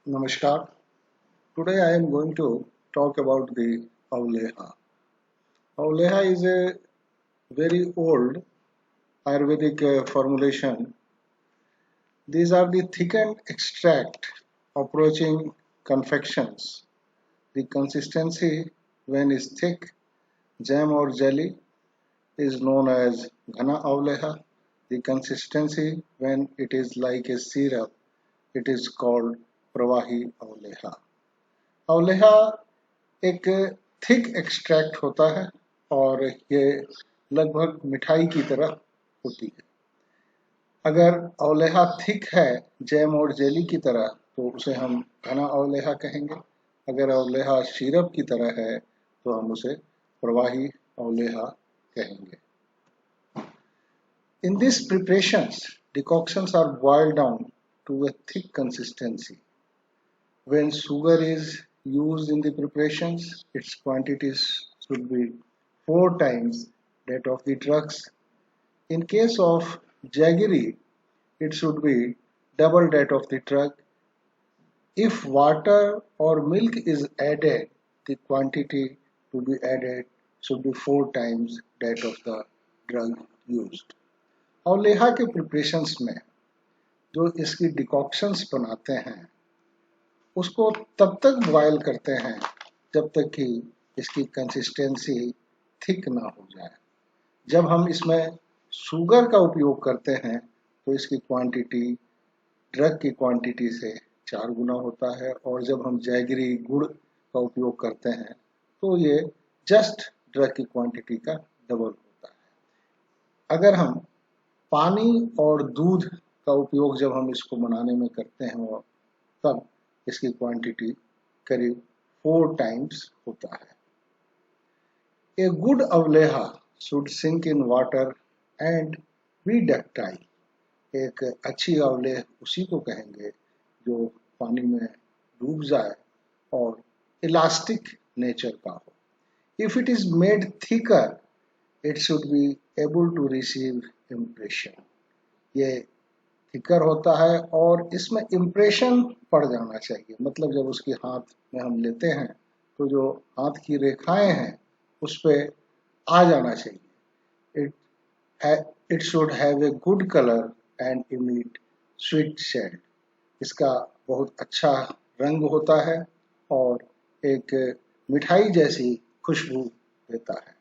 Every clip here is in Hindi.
Namaskar. Today I am going to talk about the Avleha. Avleha is a very old Ayurvedic formulation. These are the thickened extract approaching confections. The consistency when is thick, jam or jelly is known as Ghana Avleha. The consistency when it is like a syrup, it is called Pravahi Avleha. Avleha एक थिक एक्सट्रैक्ट होता है और ये लगभग मिठाई की तरह होती है। अगर अवलेहा थिक है जैम और जेली की तरह तो उसे हम घना अवलेहा कहेंगे। अगर अवलेहा सिरप की तरह है तो हम उसे प्रवाही अवलेहा कहेंगे। In these preparations, decoctions are boiled down to a thick consistency. When sugar is used in the preparations, its quantities should be 4 times that of the drugs. In case of jaggery, it should be double that of the drug. If water or milk is added, the quantity to be added should be 4 times that of the drug used. और लेहा के प्रिपरेशंस में जो इसकी डिकॉक्शंस बनाते हैं उसको तब तक बॉयल करते हैं जब तक कि इसकी कंसिस्टेंसी थिक ना हो जाए। जब हम इसमें शुगर का उपयोग करते हैं तो इसकी क्वांटिटी ड्रग की क्वांटिटी से 4 गुना होता है और जब हम जैगरी गुड़ का उपयोग करते हैं तो ये जस्ट ड्रग की क्वांटिटी का डबल होता है। अगर हम पानी और दूध का उपयोग जब हम इसको बनाने में करते हैं तब इसकी क्वांटिटी करीब 4 टाइम्स होता है। A good avleha should sink in water and be ductile. एक अच्छी अवलेह उसी को कहेंगे जो पानी में डूब जाए और इलास्टिक नेचर का हो। If it is made thicker, it should be able to receive impression. ये थिकर होता है और इसमें इम्प्रेशन पड़ जाना चाहिए, मतलब जब उसके हाथ में हम लेते हैं तो जो हाथ की रेखाएं हैं उस पे आ जाना चाहिए। It should have a good colour and emit sweet shade. इसका बहुत अच्छा रंग होता है और एक मिठाई जैसी खुशबू देता है।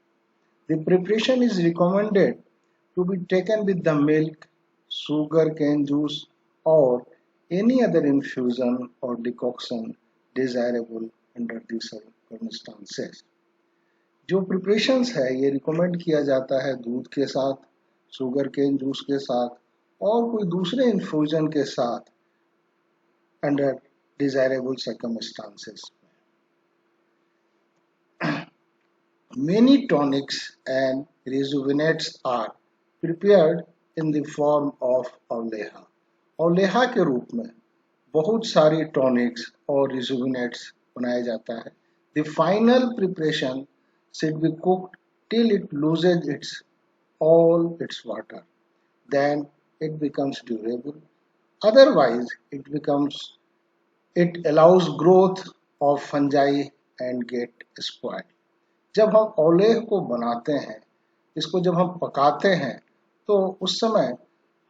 The preparation is recommended to be taken with the milk, sugar cane juice or any other infusion or decoction desirable under the circumstances. जो प्रिपरेशंस है ये रिकमेंड किया जाता है दूध के साथ, शुगर केन जूस के साथ और कोई दूसरे इन्फ्यूजन के साथ under desirable circumstances. Many tonics and rejuvenates are prepared in the form of अवलेहा। अवलेहा के रूप में बहुत सारी टॉनिक्स और रिजुविनेट्स बनाया जाता है। The final preparation should be cooked till it loses all its water. Then it becomes durable. Otherwise, it allows growth of fungi and get spoiled. जब हम अवलेह को बनाते हैं, इसको जब हम पकाते हैं तो उस समय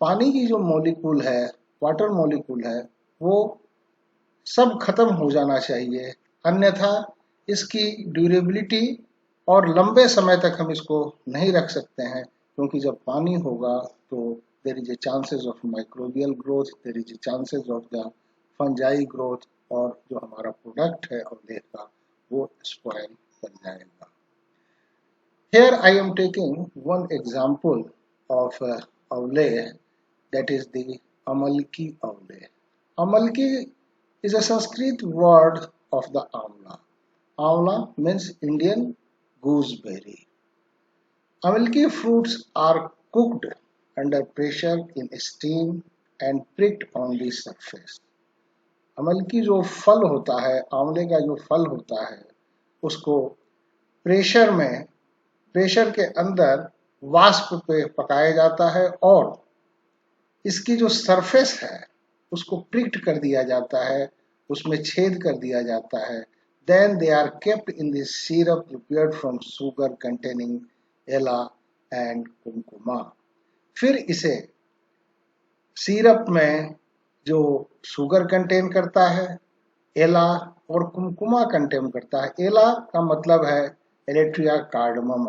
पानी की जो मॉलिक्यूल है, वाटर मॉलिक्यूल है, वो सब खत्म हो जाना चाहिए, अन्यथा इसकी ड्यूरेबिलिटी और लंबे समय तक हम इसको नहीं रख सकते हैं, क्योंकि जब पानी होगा तो there is a chances of microbial growth, there is a chances of the fungi growth और जो हमारा प्रोडक्ट है अवलेह का वो स्पॉइल कर जाएगा। Here I am taking one example of avleh, that is the amalki avleh. Amalki is a Sanskrit word of the amla. Amla means Indian gooseberry. Amalki fruits are cooked under pressure in steam and pricked on the surface. अमलकी जो फल होता है, आंवले का जो फल होता है, उसको प्रेशर के अंदर वाष्प पे पकाया जाता है और इसकी जो सरफेस है उसको प्रिक्ट कर दिया जाता है उसमें छेद कर दिया जाता है। Then they are kept in the syrup prepared from sugar containing ela and kumkuma. फिर इसे सिरप में जो शुगर कंटेन करता है, एला और कुमकुमा कंटेन करता है। एला का मतलब है एलेट्रिया कार्डमम,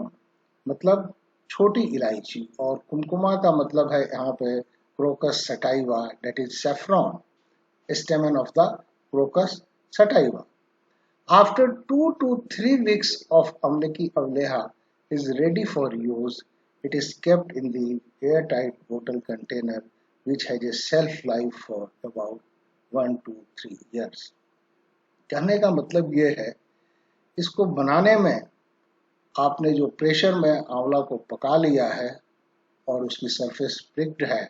मतलब छोटी इलायची, और कुमकुमा का मतलब है यहाँ पे crocus sativa, that is saffron, stamen of the crocus sativa. After 2 to 3 weeks of Amlaki avleha is ready for use, it is kept in the airtight bottle container which has a shelf life for about 1 to 3 years. कहने का मतलब ये है, इसको बनाने में आपने जो प्रेशर में आंवला को पका लिया है और उसकी सरफेस प्रिक्ड है,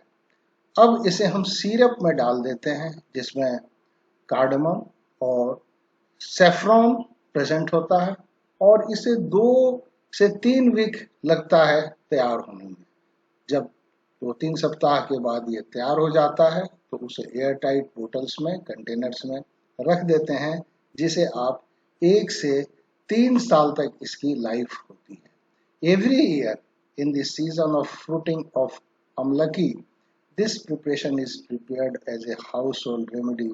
अब इसे हम सिरप में डाल देते हैं जिसमें कार्डमम और सेफ्रॉन प्रेजेंट होता है, और इसे 2 से 3 वीक लगता है तैयार होने में। जब 2-3 सप्ताह के बाद ये तैयार हो जाता है तो उसे एयर टाइट बोटल्स में, कंटेनर्स में रख देते हैं, जिसे आप 1 से 3 साल तक इसकी लाइफ होती है। Every year in the season of fruiting of amalaki, this preparation is prepared as a household remedy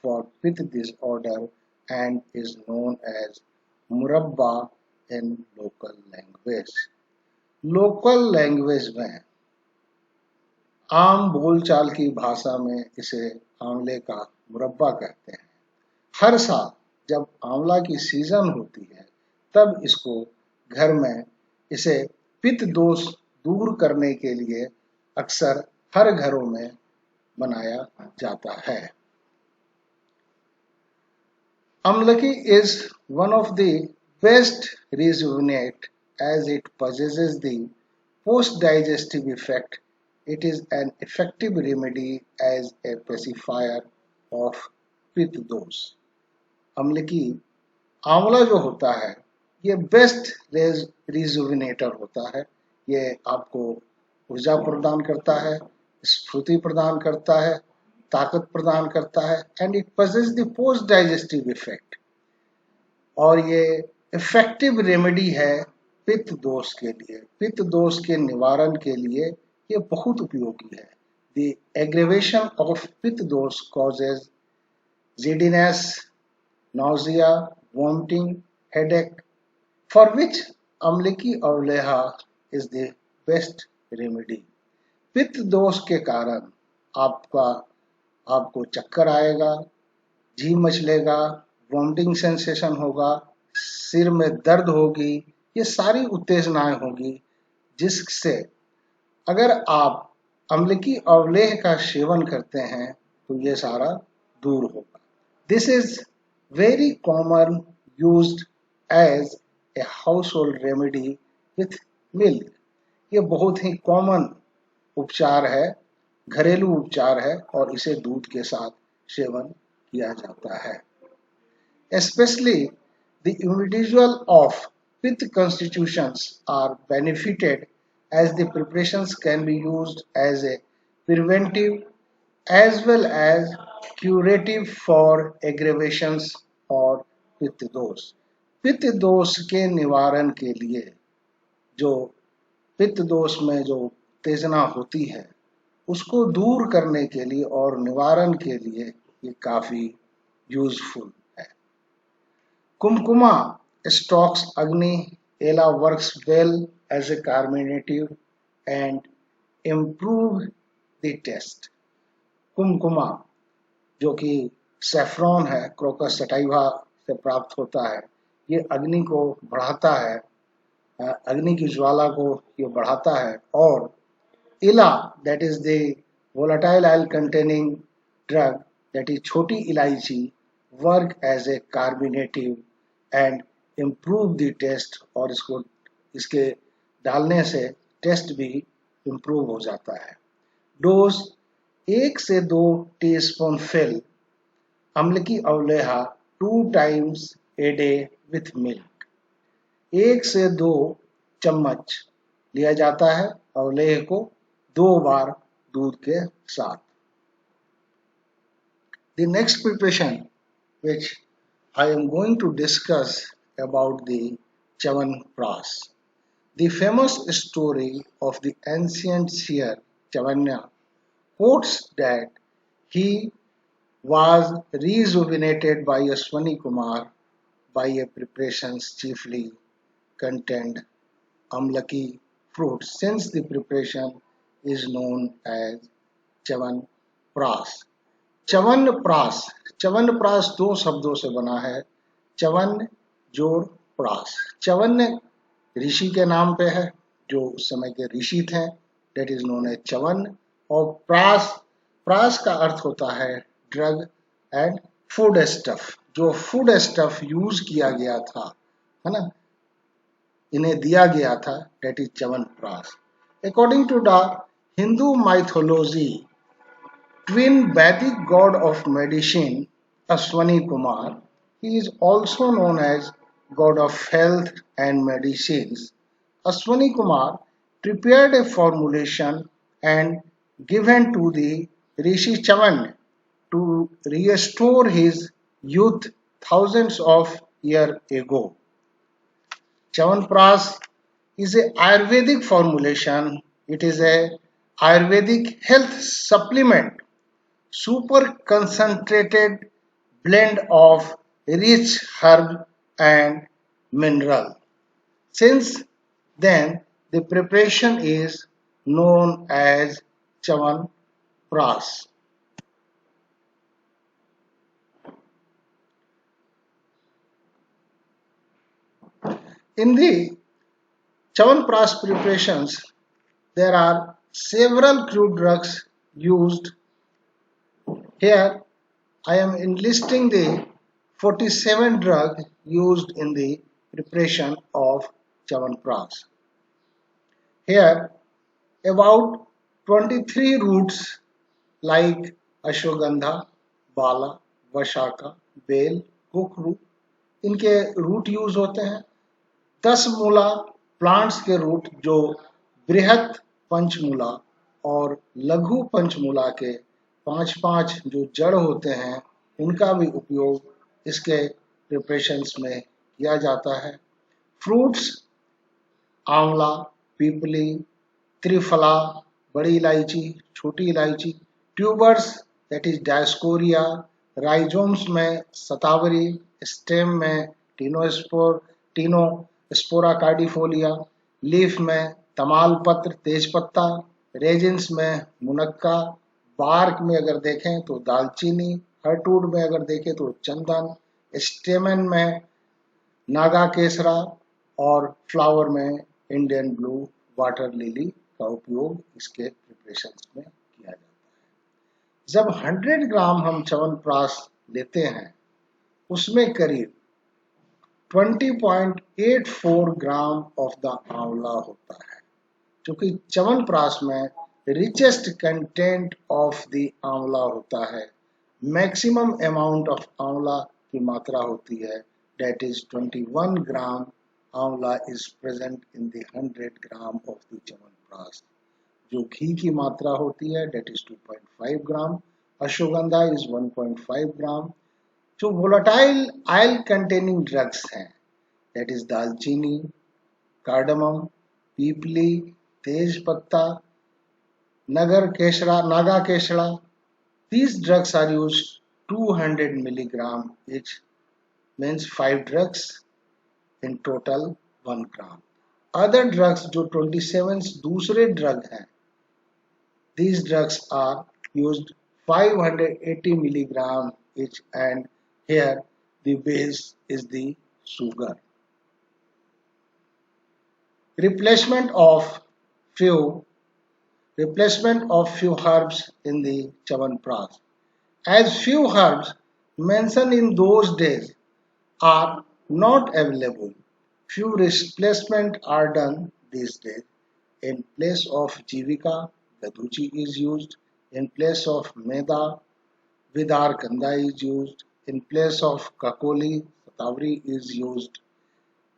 for pith disorder and is known as murabba in local language. Local language में, आम बोलचाल की भाषा में इसे आंवले का मुरब्बा कहते हैं। हर साल जब आंवला की सीजन होती है तब इसको घर में इसे पित्त दोष दूर करने के लिए अक्सर हर घरों में बनाया जाता है। Amlaki is one of the best rejuvenate as it possesses the post-digestive effect. It is an effective remedy as a pacifier of पित्त दोष। अम्लकी, आंवला जो होता है, ये बेस्ट रिजुविनेटर होता है। ये आपको ऊर्जा प्रदान करता है, स्फूर्ति प्रदान करता है, ताकत प्रदान करता है, and it possesses the post digestive effect, और ये इफेक्टिव रेमेडी है पित्त दोष के लिए। पित्त दोष के निवारण के लिए ये बहुत उपयोगी है। The aggravation of pitta dosha causes giddiness, nausea, vomiting, headache, for which amalaki avaleha is the best remedy. पित्त दोष के कारण आपको चक्कर आएगा, जी मचलेगा, वॉमिटिंग सेंसेशन होगा, सिर में दर्द होगी, ये सारी उत्तेजनाएं होगी, जिससे अगर आप अम्लकी अवलेह का सेवन करते हैं तो ये सारा दूर होगा। This is very common used as a household remedy with milk. ये बहुत ही कॉमन उपचार है, घरेलू उपचार है, और इसे दूध के साथ सेवन किया जाता है। Especially the individual of pith constitutions are benefited as the preparations can be used as a preventive as well as curative for aggravations और पित्त दोष। पित्त दोष के निवारण के लिए, जो पित्त दोष में जो उत्तेजना होती है उसको दूर करने के लिए और निवारण के लिए ये काफी यूजफुल है। कुमकुमा stokes agni ela works well as a carminative and improve the taste. Kumkuma जो कि सेफ्रॉन है, क्रोकस सटाइवा से प्राप्त होता है, ये अग्नि को बढ़ाता है, अग्नि की ज्वाला को ये बढ़ाता है, और ela that is the volatile oil containing drug that is chhoti elaichi work as a carminative and improve the taste, और इसके डालने से टेस्ट भी इम्प्रूव हो जाता है। डोज 1 से 2 teaspoon fill अम्लकी अवलेहा 2 times a day with milk। 1 से 2 चम्मच लिया जाता है अवलेह को 2 बार दूध के साथ। The next preparation which I am going to discuss about the Chyawanprash. The famous story of the ancient seer Chavanya quotes that he was rejuvenated by Ashwani Kumar by a preparations chiefly contained amlaki fruit, since the preparation is known as Chyawanprash. Chyawanprash chyawanprash दो शब्दों से बना है। च्यवन जोड़ प्राश। च्यवन ऋषि के नाम पे है, जो उस समय के ऋषि थे, that is known as Chyavan. और प्राश, प्राश का अर्थ होता है ड्रग एंड फूड स्टफ। जो फूड स्टफ यूज किया गया था, है ना, इन्हें दिया गया था, that is Chyavanprash. According to the Hindu mythology, twin Vedic god of medicine, Ashwani Kumar, he is also known as god of health and medicines. Ashwani Kumar prepared a formulation and given to the Rishi Chavan to restore his youth thousands of years ago. Chyawanprash is a Ayurvedic formulation. It is a Ayurvedic health supplement, super concentrated blend of rich herb and mineral. Since then, the preparation is known as Chawan Pras. In the Chawan Pras preparations, there are several crude drugs used. Here I am enlisting the 47 drugs used in the preparation of Chyawanprash. Here about 23 roots like Ashwagandha, Bala, Vashaka, bel, कुकरू, इनके रूट यूज होते हैं। 10 मूला प्लांट्स के रूट, जो बृहत पंचमूला और लघु पंचमूला के 5-5 जो जड़ होते हैं, उनका भी उपयोग इसके प्रिपरेशंस में किया जाता है। फ्रूट्स आंवला, पीपली, त्रिफला, बड़ी इलायची, छोटी इलायची, tubers that is Dioscorea, rhizomes में सतावरी, स्टेम में टीनोस्पोरा कार्डिफोलिया, लीफ में तमाल पत्र तेजपत्ता, रेजिन्स में मुनक्का, बार्क में अगर देखें तो दालचीनी, हर्टवुड में अगर देखें तो चंदन, स्टेमन में नागा केसरा और फ्लावर में इंडियन ब्लू वाटर लिली का उपयोग इसके प्रिपरेशन में किया जाता है। जब 100 ग्राम हम च्यवनप्राश लेते हैं, उसमें करीब 20.84 ग्राम ऑफ द आंवला होता है, क्योंकि च्यवनप्राश में रिचेस्ट कंटेंट ऑफ द आंवला होता है। मैक्सिमम अमाउंट ऑफ आंवला की मात्रा होती है, that is 21 gram आंवला is present in the 100 gram of the chyawanprash. जो घी की मात्रा होती है, that is 2.5 gram. Ashwagandha is 1.5 ग्राम। जो वोलाटाइल ऑयल कंटेनिंग ड्रग्स हैं, that is दालचीनी, कार्डमम, पीपली, तेज पत्ता, नागा केसरा, these drugs are used 200 milligram each, means 5 drugs in total 1 gram. Other drugs जो 27 दूसरे ड्रग हैं, these drugs are used 580 milligram each, and here the base is the sugar. Replacement of few herbs in the Chyawanprash. As few herbs mentioned in those days are not available, few replacements are done these days. In place of Jivika, Gaduchi is used. In place of Meda, Vidar Kanda is used. In place of Kakoli, Satavari is used.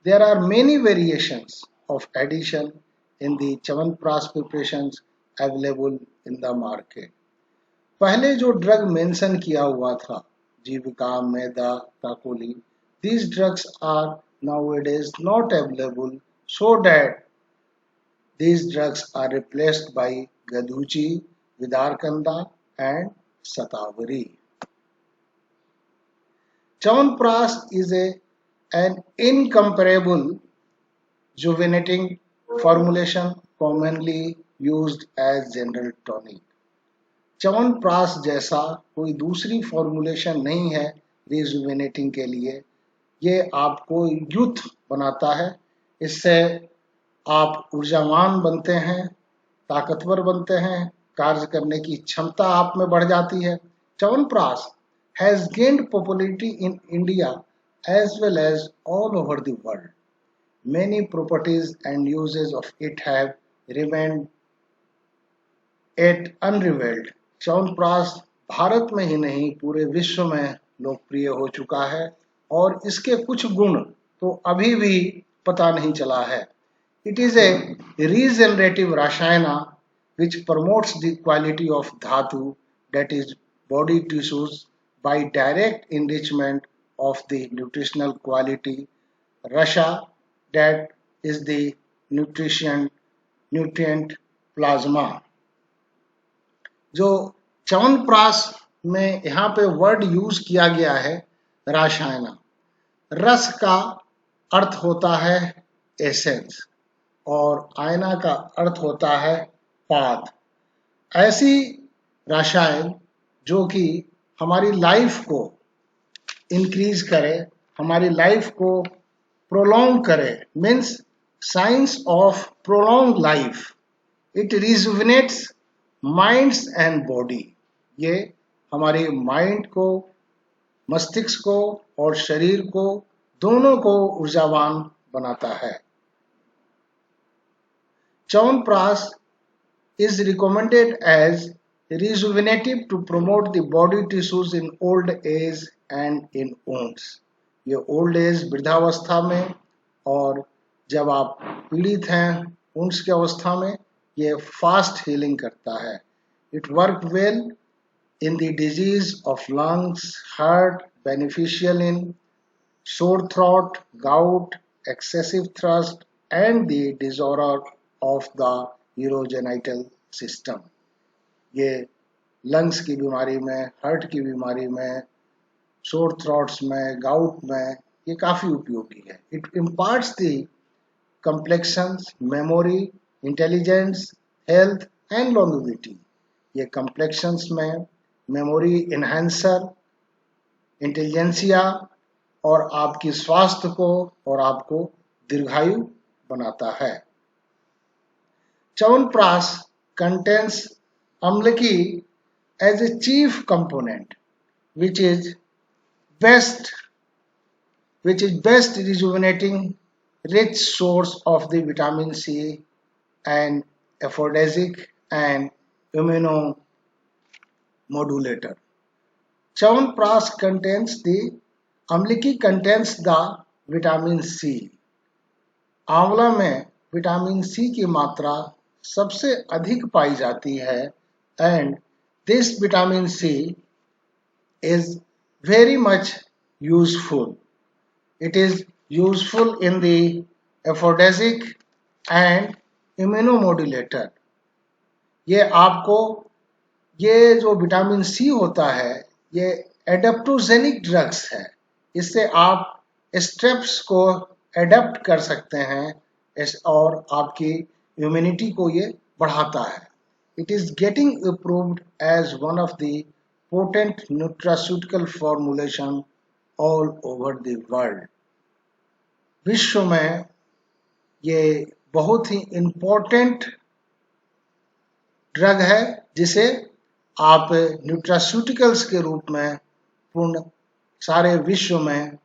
There are many variations of addition in the Chyawanprash preparations available in the market. पहले जो ड्रग मेंशन किया हुआ था, Jivika, Meda, Kakuli. These drugs are nowadays not available, so that these drugs are replaced by Gaduchi, Vidarkanda, and Satavari. Chyawanprash is an incomparable juvenating formulation commonly used as general tonic. Chyawanprash जैसा कोई दूसरी फॉर्मुलेशन नहीं है रिजुवेनेटिंग के लिए। ये आपको यूथ बनाता है, इससे आप ऊर्जावान बनते हैं, ताकतवर बनते हैं, कार्य करने की क्षमता आप में बढ़ जाती है। Chyawanprash has gained popularity in India as well as all over the world. Many properties and uses of it have remained yet unrevealed. Chyawanprash Bharat में ही नहीं पूरे विश्व में लोकप्रिय हो चुका है और इसके कुछ गुण तो अभी भी पता नहीं चला है। It is a regenerative rashayana which promotes the quality of dhatu, that is body tissues, by direct enrichment of the nutritional quality rasha, that is the nutrient plasma. जो च्यवनप्राश में यहाँ पे वर्ड यूज किया गया है रासायना, रस का अर्थ होता है एसेंस और आयना का अर्थ होता है पाद। ऐसी रसायन जो कि हमारी लाइफ को इंक्रीज करे, हमारी लाइफ को प्रोलॉन्ग करे, means science of prolong life. It rejuvenates minds and body. ये हमारे माइंड को, मस्तिष्क को और शरीर को दोनों को ऊर्जावान बनाता है। Chyawanprash is recommended as rejuvenative to promote the body tissues in old age and in wounds. ये ओल्ड एज वृद्धावस्था में और जब आप पीड़ित हैं wounds की अवस्था में ये फास्ट हीलिंग करता है। It work well in the disease of lungs, heart, beneficial in sore throat, gout, excessive thirst and the disorder of the urogenital system. ये लंग्स की बीमारी में, हार्ट की बीमारी में, सोर थ्रॉट्स में, गाउट में ये काफ़ी उपयोगी है। It imparts the complexions, memory, intelligence, health and longevity. ये कम्प्लेक्शंस में मेमोरी इन्हेंसर, इंटेलिजेंसिया और आपकी स्वास्थ्य को और आपको दीर्घायु बनाता है। Chyawanprash contains amlaki as a chief component, which is best rejuvenating rich source of the vitamin C and aphrodisiac and immunomodulator. Chyawanprash contains the amlaki contains the vitamin C. आंवला में विटामिन सी की मात्रा सबसे अधिक पाई जाती है and this vitamin C is very much useful. It is useful in the aphrodisiac and immunomodulator. ये आपको, ये जो विटामिन सी होता है ये एडेप्टोजेनिक ड्रग्स है। इससे आप स्ट्रेप्स को एडेप्ट कर सकते हैं और आपकी इम्यूनिटी को ये बढ़ाता है। It is getting approved as one of the potent nutraceutical formulation all over the world. विश्व में ये बहुत ही इम्पोर्टेंट ड्रग है जिसे आप न्यूट्रास्यूटिकल्स के रूप में पूर्ण सारे विश्व में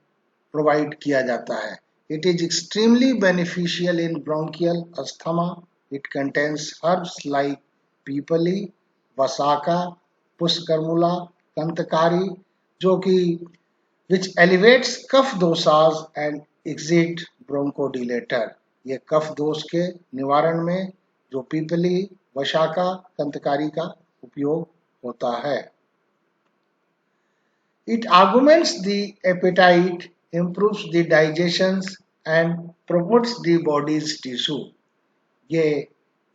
प्रोवाइड किया जाता है। It is extremely beneficial in bronchial asthma. It contains herbs like pipali, vasaka, pushkarmula, kantakari, जो कि which elevates cough दोषास and exit bronchodilator। ये कफ दोष के निवारण में जो पीपली, वसाका, कंतकारी का उपयोग होता है। It augments the appetite, improves the digestion and promotes the body's tissue. ये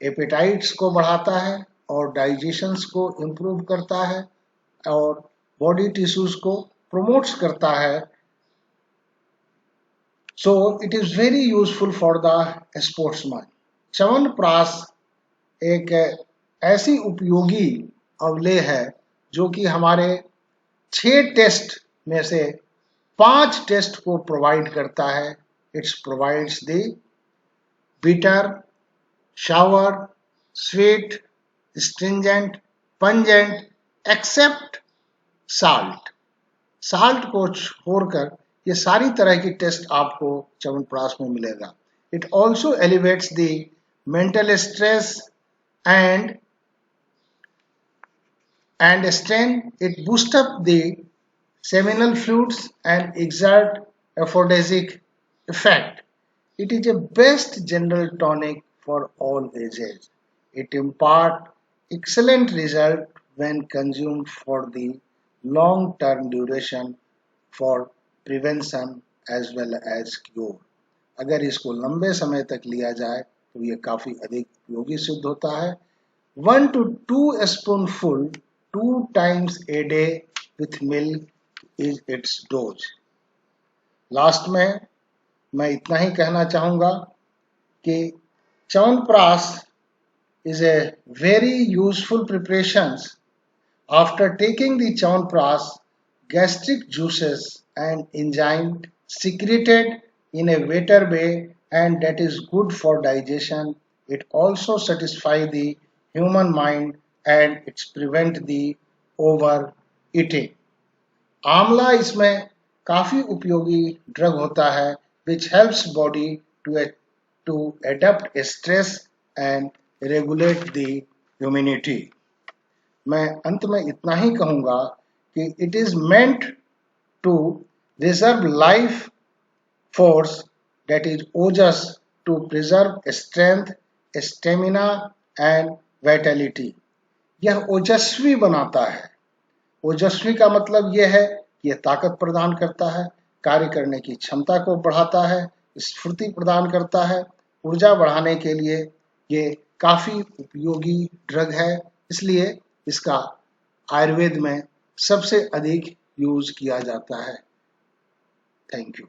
एपेटाइट्स को बढ़ाता है और डाइजेशंस को इम्प्रूव करता है और बॉडी टिश्यूज को प्रमोट्स करता है. So it is very useful for the sportsman. Chyawanprash एक ऐसी उपयोगी अवलेह है जो कि हमारे 6 टेस्ट में से 5 टेस्ट को प्रोवाइड करता है. It's provides the bitter, sour, sweet, stringent, pungent, except salt. Salt को छोड़कर ये सारी तरह की टेस्ट आपको च्यवनप्राश में मिलेगा. It also elevates the mental stress and strain. It boosts up the seminal fluids and exert aphrodisiac effect. It is a best general tonic for all ages. It imparts excellent result when consumed for the long-term duration for prevention as well as cure. अगर इसको लंबे समय तक लिया जाए तो ये काफी अधिक उपयोगी सिद्ध होता है. 1 to 2 spoonful 2 times a day with milk is its dose. Last में मैं इतना ही कहना चाहूँगा कि chyawanprash is a very useful preparation. After taking the chyawanprash, gastric juices and enzyme secreted in a better way and that is good for digestion. It also satisfies the human mind and it prevent the overeating. आंवला इसमें काफी उपयोगी ड्रग होता है which helps body to adapt stress and regulate the immunity. मैं अंत में इतना ही कहूँगा कि it is meant to reserve life force, that is Ojas, to preserve strength, stamina and vitality. यह ओजस्वी बनाता है. ओजस्वी का मतलब यह है कि यह ताकत प्रदान करता है, कार्य करने की क्षमता को बढ़ाता है, स्फूर्ति प्रदान करता है. ऊर्जा बढ़ाने के लिए ये काफी उपयोगी ड्रग है, इसलिए इसका आयुर्वेद में सबसे अधिक यूज किया जाता है. Thank you.